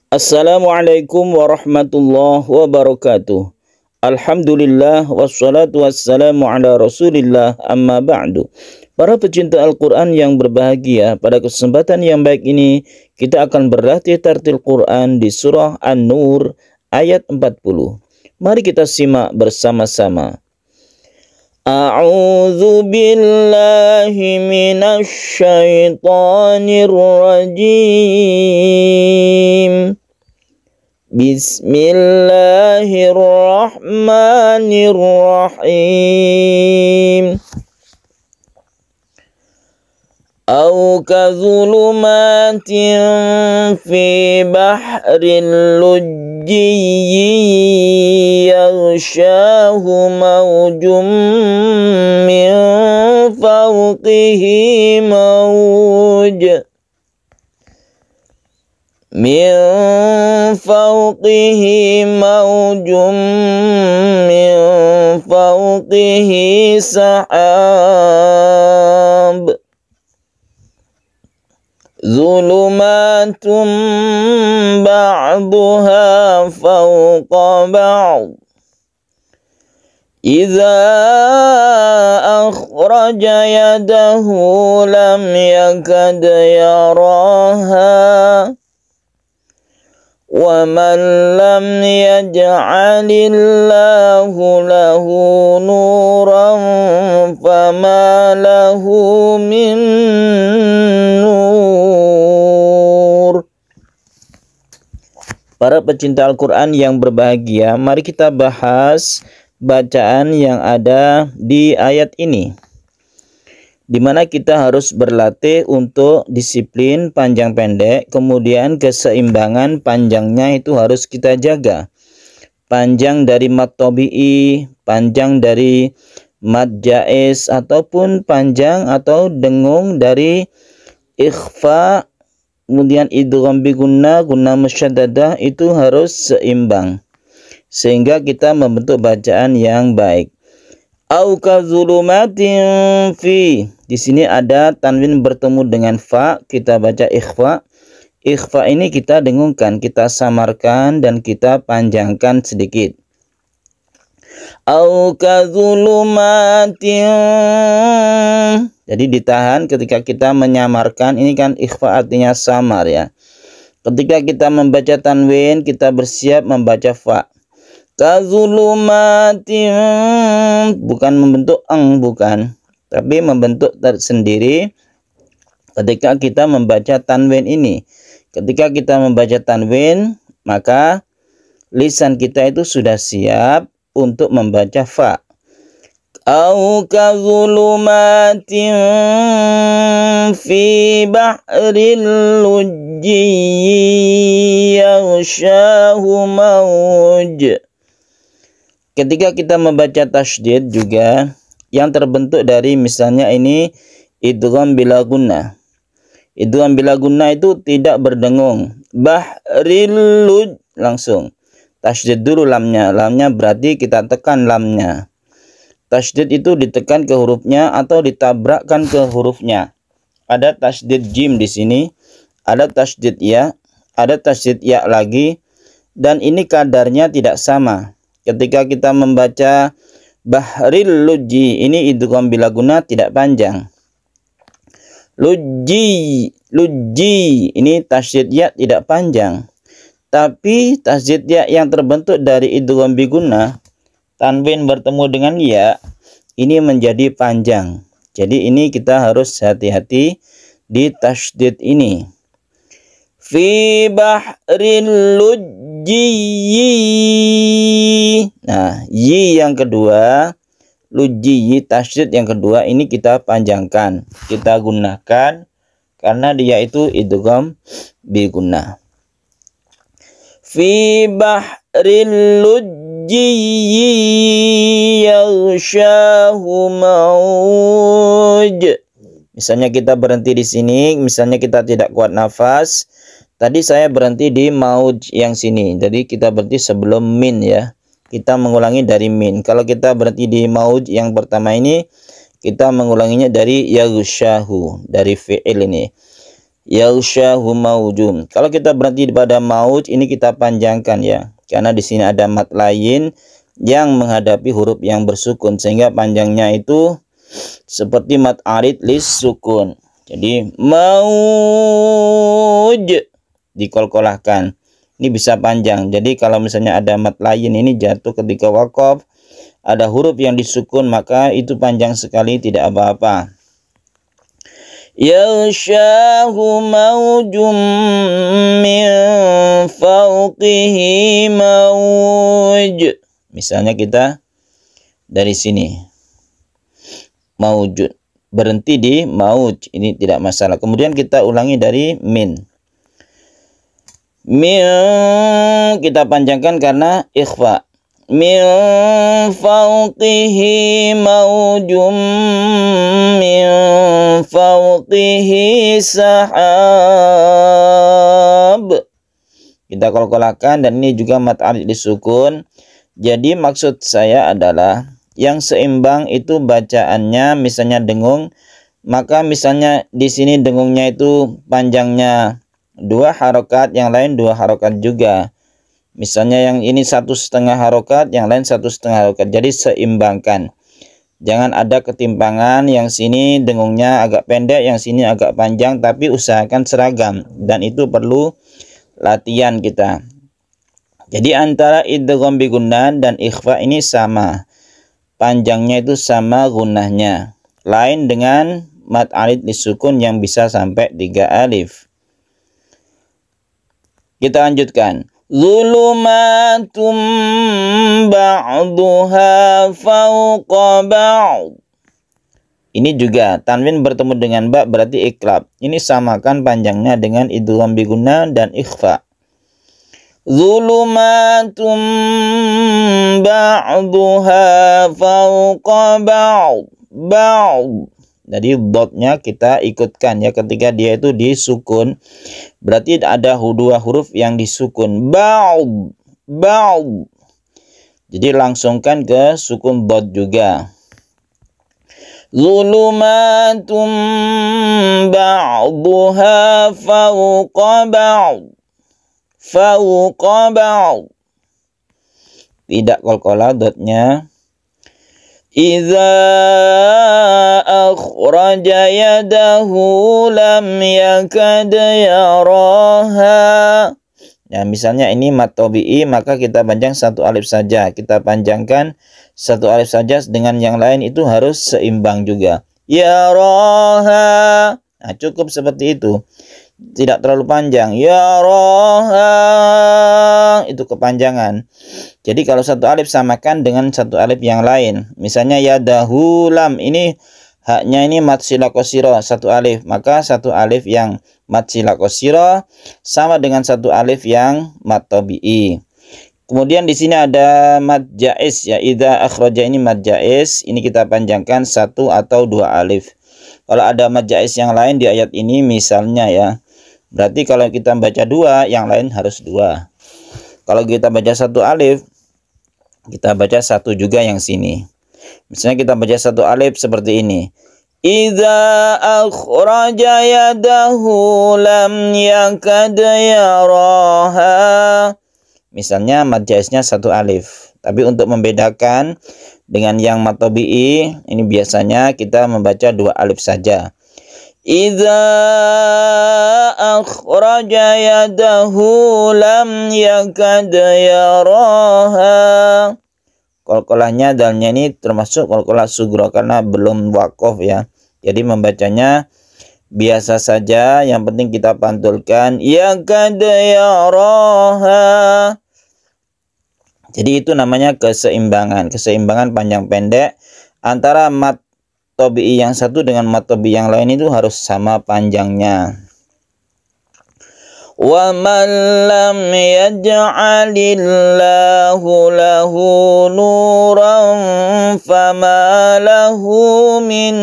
Assalamualaikum warahmatullahi wabarakatuh. Alhamdulillah wassalatu wassalamu ala rasulillah amma ba'du. Para pecinta Al-Quran yang berbahagia, pada kesempatan yang baik ini kita akan berlatih tartil Quran di surah An-Nur ayat 40. Mari kita simak bersama-sama. A'udzu billahi minasy syaithanir rajim. Bismillahirrahmanirrahim. Au kadzulumatin fi bahril lujji yaghshahu mawjum min fawqihi mawj min fawqihi sahab zulumatum ba'duha fawqa ba'd idza akhraja yadahu lam yakad yaraha wa man lam yaj'alillahu lahu nuran fama lahu min nur. Para pecinta Al-Quran yang berbahagia, mari kita bahas bacaan yang ada di ayat ini, di mana kita harus berlatih untuk disiplin panjang pendek, kemudian keseimbangan panjangnya itu harus kita jaga. Panjang dari mad tabi'i, panjang dari mad jaiz, ataupun panjang atau dengung dari ikhfa, kemudian idgham bi gunnah musyaddadah, itu harus seimbang sehingga kita membentuk bacaan yang baik. Au kadzulumatin fi, di sini ada tanwin bertemu dengan fa, kita baca ikhfa. Ikhfa ini kita dengungkan, kita samarkan dan kita panjangkan sedikit. Au kadzulumatin, jadi ditahan ketika kita menyamarkan. Ini kan ikhfa artinya samar ya. Ketika kita membaca tanwin, kita bersiap membaca fa. Kadzulumatin, bukan membentuk bukan, tapi membentuk tersendiri ketika kita membaca tanwin ini. Ketika kita membaca tanwin, maka lisan kita itu sudah siap untuk membaca fa. Au kadzulumatin fi bahril lujji yaghshahu mawj. Ketika kita membaca tasydid juga yang terbentuk dari, misalnya ini idgham bila gunnah. Idgham bila gunnah itu tidak berdengung. Bahril luj, langsung tasydid dulu lamnya. Lamnya berarti kita tekan lamnya. Tasydid itu ditekan ke hurufnya atau ditabrakkan ke hurufnya. Ada tasydid jim di sini, ada tasydid ya, ada tasydid ya lagi, dan ini kadarnya tidak sama. Ketika kita membaca bahril lujji, ini idgham bila gunnah tidak panjang. Lujji, ini tasydid ya tidak panjang. Tapi tasydid ya yang terbentuk dari idgham bi gunnah, tanwin bertemu dengan ya, ini menjadi panjang. Jadi ini kita harus hati-hati di tasydid ini. Fi bahril lujji. Nah, yi yang kedua, lujji, tasydid yang kedua, ini kita panjangkan, kita gunakan karena dia itu idgham bi gunnah. Fi bahril lujji yaghshahu mawj. Misalnya kita berhenti di sini, misalnya kita tidak kuat nafas. Tadi saya berhenti di mauj yang sini, jadi kita berhenti sebelum min ya. Kita mengulangi dari min. Kalau kita berhenti di mauj yang pertama ini, kita mengulanginya dari yaghshahu, dari fi'il ini. Yaghshahu maujum. Kalau kita berhenti pada mauj, ini kita panjangkan ya, karena di sini ada mat lain yang menghadapi huruf yang bersukun, sehingga panjangnya itu seperti mat arid lis sukun. Jadi mauj dikolkolahkan, ini bisa panjang. Jadi kalau misalnya ada mat lain ini jatuh ketika waqaf, ada huruf yang disukun, maka itu panjang sekali, tidak apa-apa. Yaghshahu maujum min fawqihi mauj. Misalnya kita dari sini maujud, berhenti di mauj, ini tidak masalah. Kemudian kita ulangi dari min. Min kita panjangkan karena ikhfa. Min fawqihi maujum min fawqihi sahab. Kita kolkolahkan, dan ini juga mat arid disukun. Jadi maksud saya adalah yang seimbang itu bacaannya, misalnya dengung, maka misalnya di sini dengungnya itu panjangnya 2 harokat, yang lain 2 harokat juga. Misalnya yang ini 1,5 harokat, yang lain 1,5 harokat. Jadi seimbangkan. Jangan ada ketimpangan, yang sini dengungnya agak pendek, yang sini agak panjang, tapi usahakan seragam. Dan itu perlu latihan kita. Jadi antara idgham bi gunnah dan ikhfa ini sama. Panjangnya itu sama gunnahnya. Lain dengan mat arid disukun yang bisa sampai 3 alif. Kita lanjutkan. Zulumatum ba'duha fawqa ba'd. Ini juga tanwin bertemu dengan ba berarti iklab. Ini samakan panjangnya dengan idgham bi gunnah dan ikhfa. Zulumatum ba'duha fawqa ba'd. Jadi dotnya kita ikutkan ya, ketika dia itu disukun, berarti ada 2 huruf yang disukun. Ba'd. Jadi langsungkan ke sukun dot juga. Zulumatum ba'duha fawqa ba'd. Tidak qalqalah dotnya. Idza akhraja yadahu lam yakad yaraha. Ya, misalnya ini mat tabi'i, maka kita panjang 1 alif saja. Kita panjangkan 1 alif saja, dengan yang lain itu harus seimbang juga. Yaraha. Nah, cukup seperti itu. Tidak terlalu panjang. Yaraha, itu kepanjangan. Jadi kalau 1 alif samakan dengan 1 alif yang lain. Misalnya yadahu lam, ini haknya ini mat sila qasira 1 alif, maka 1 alif yang mat sila qasira sama dengan 1 alif yang mat tabi'i. Kemudian di sini ada mat jaiz ya, idza akhraja ini mat jaiz, ini kita panjangkan 1 atau 2 alif. Kalau ada mat jaiz yang lain di ayat ini misalnya ya, berarti kalau kita baca 2, yang lain harus 2. Kalau kita baca 1 alif, kita baca 1 juga yang sini. Misalnya kita baca 1 alif seperti ini. Idza akhraja yadahu lam yakad yaraha. Misalnya mat jaiznya 1 alif. Tapi untuk membedakan dengan yang mat tabi'i, ini biasanya kita membaca 2 alif saja. Idza akhraja yadahu lam yakad yaraha. Qalqalahnya dalnya ini termasuk qalqalah sughra karena belum waqaf ya. Jadi membacanya biasa saja, yang penting kita pantulkan yakad yaraha. Jadi itu namanya keseimbangan panjang pendek antara mat tabi'i yang satu dengan mat tabi'i yang lain itu harus sama panjangnya. Wa man lam yaj'alillahu lahu nuran fama lahu min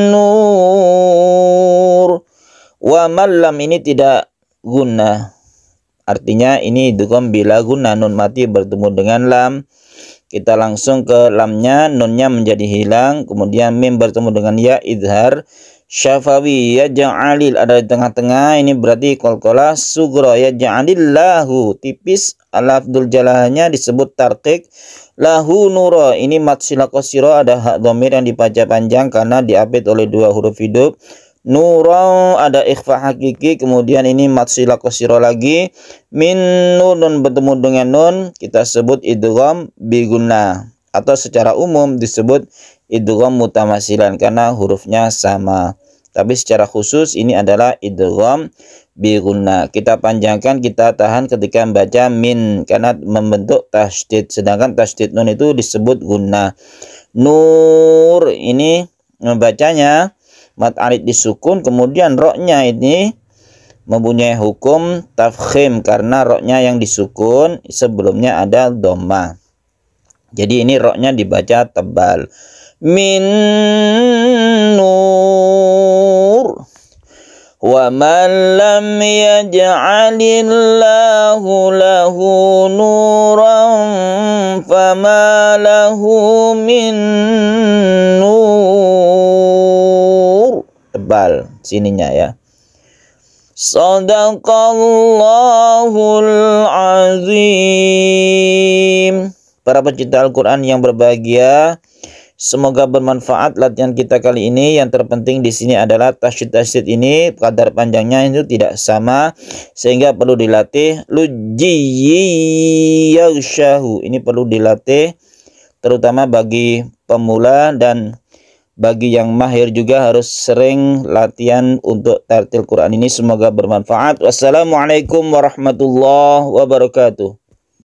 nur. Wa man lam ini tidak gunnah. Artinya ini idgham bila gunnah, nun mati bertemu dengan lam. Kita langsung ke lamnya, nunnya menjadi hilang, kemudian mim bertemu dengan ya, idhar. Syafawi yaj'alil ada di tengah-tengah, ini berarti qalqalah sughra. Yaj'alillahu tipis, lafdzul jalahnya disebut tarqiq. Lahu nura, ini mad sila qasira, ada hak dhamir yang dibaca panjang karena diapit oleh dua huruf hidup. Nura ada ikhfa hakiki, kemudian ini mad sila qasira lagi. Min nun bertemu dengan nun kita sebut idgham bi gunnah, atau secara umum disebut idgham mutamasilan karena hurufnya sama. Tapi secara khusus ini adalah idgham bi gunnah. Kita panjangkan, kita tahan ketika membaca min karena membentuk tasydid, sedangkan tasydid nun itu disebut gunnah. Nur ini membacanya mad arid disukun, kemudian roknya ini mempunyai hukum tafkhim karena roknya yang disukun sebelumnya ada dhammah. Jadi ini roknya dibaca tebal. Min nur. Wa man lam yaj'alillahu lahu nuran fama lahu min nur. Tebal sininya ya. Shadaqallahul azim. Para pecinta Al-Quran yang berbahagia, semoga bermanfaat latihan kita kali ini. Yang terpenting di sini adalah tasydid ini kadar panjangnya itu tidak sama, sehingga perlu dilatih. Lujiyagshahu ini perlu dilatih, terutama bagi pemula, dan bagi yang mahir juga harus sering latihan untuk tartil Quran ini. Semoga bermanfaat. Wassalamualaikum warahmatullahi wabarakatuh.